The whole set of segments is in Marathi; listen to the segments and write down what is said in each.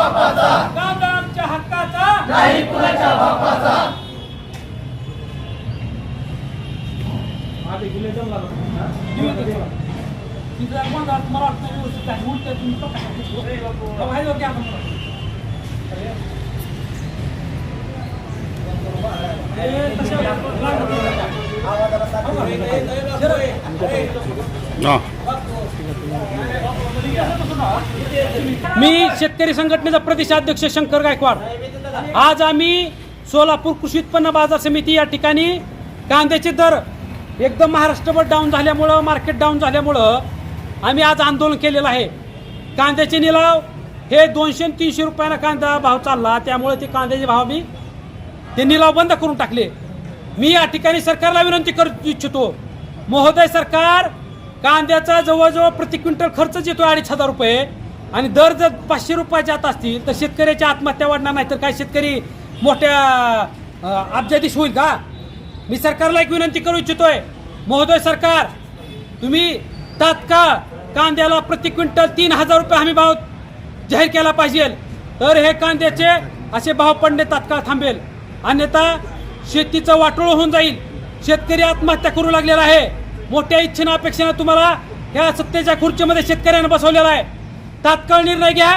बापाचा, कांदा आमच्या हक्काचा, नाही कुणाच्या बापाचा. मी शेतकरी संघटनेचा प्रदेशाध्यक्ष शंकर गायकवाड. आज आम्ही सोलापूर कृषी उत्पन्न बाजार समिती या ठिकाणी कांद्याचे दर एकदम महाराष्ट्रभर डाऊन झाल्यामुळं, मार्केट डाऊन झाल्यामुळं आम्ही आज आंदोलन केलेलं आहे. कांद्याचे निलाव हे 200 आणि 300 रुपयाला कांदा भाव चालला, त्यामुळे ते कांद्याचे भाव मी ते निलाव बंद करून टाकले. मी या ठिकाणी सरकारला विनंती करू इच्छितो, महोदय सरकार, कांद्याचा जवळजवळ प्रति क्विंटल खर्च येतो 2,500 रुपये आणि दर जर 500 रुपये जात असतील तर शेतकऱ्याची आत्महत्या वाढणार नाही तर काय शेतकरी मोठ्या अब्जाधीश होईल का? मी सरकारला एक विनंती करू इच्छितोय, महोदय सरकार, तुम्ही तात्काळ कांद्याला प्रति क्विंटल 3,000 रुपये हमी भाव जाहीर केला पाहिजे, तर हे कांद्याचे असे भाव पडणे तात्काळ थांबेल. अन्यथा शेतीचं वाटोळ होऊन जाईल. शेतकरी आत्महत्या करू लागलेला आहे. मोठ्या इच्छेनं अपेक्षेनं तुम्हाला या सत्तेच्या खुर्चीमध्ये शेतकऱ्यांना बसवलेला आहे. तात्काळ निर्णय घ्या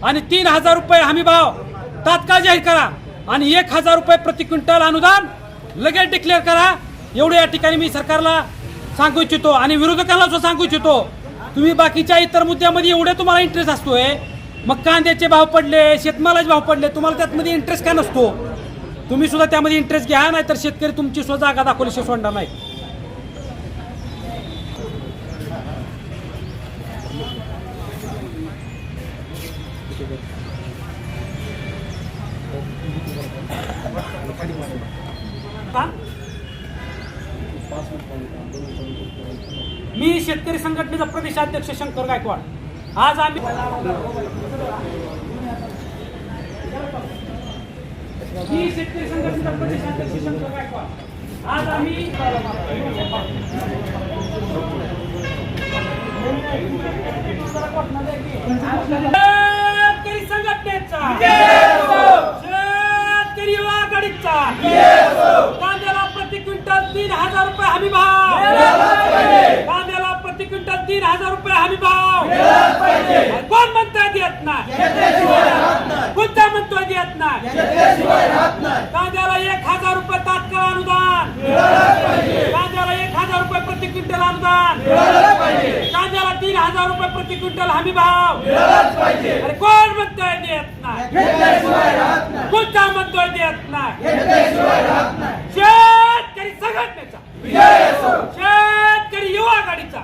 आणि 3,000 रुपये हमी भाव तात्काळ जाहीर करा आणि 1,000 रुपये प्रति क्विंटल अनुदान लगेच डिक्लेअर करा. एवढे या ठिकाणी मी सरकारला सांगू इच्छितो आणि विरोधकांना सुद्धा सांगू इच्छितो. तुम्ही बाकीच्या इतर मुद्द्यामध्ये एवढे तुम्हाला इंटरेस्ट असतोय, मग कांद्याचे भाव पडले, शेतमालाचे भाव पडले, तुम्हाला त्यामध्ये इंटरेस्ट का नसतो? तुम्ही सुद्धा त्यामध्ये इंटरेस्ट घ्या, नाही तर शेतकरी तुमची सुद्धा जागा दाखवल्याशिवाय सोडणार नाही. मी शेतकरी संघटनेचा प्रदेशाध्यक्ष शंकर गायकवाड. आज आम्ही शेतकरी संघटनेचा प्रदेशाध्यक्ष शंकर गायकवाड. आज आम्ही शेतकरी संघटनेचा, शेतकरी युवा आघाडीचा कांद्याला प्रति क्विंटल 3,000 रुपये हमी भाव, कांद्याला प्रति क्विंटल 3,000 रुपये हमी भाव. कोण म्हणतोय देत नाही? कोणता म्हणतोय देत नाही? कांद्याला 1,000 रुपये तात्काळ अनुदान, कांद्याला 1,000 रुपये प्रति क्विंटल अनुदान, कांद्याला 3,000 रुपये प्रति क्विंटल हमी भाव. अरे कोण म्हणतोय देत नाही? कोणता म्हणतोय देत नाही? शेतकरी संघटनेचा, शेतकरी युवा आघाडीचा.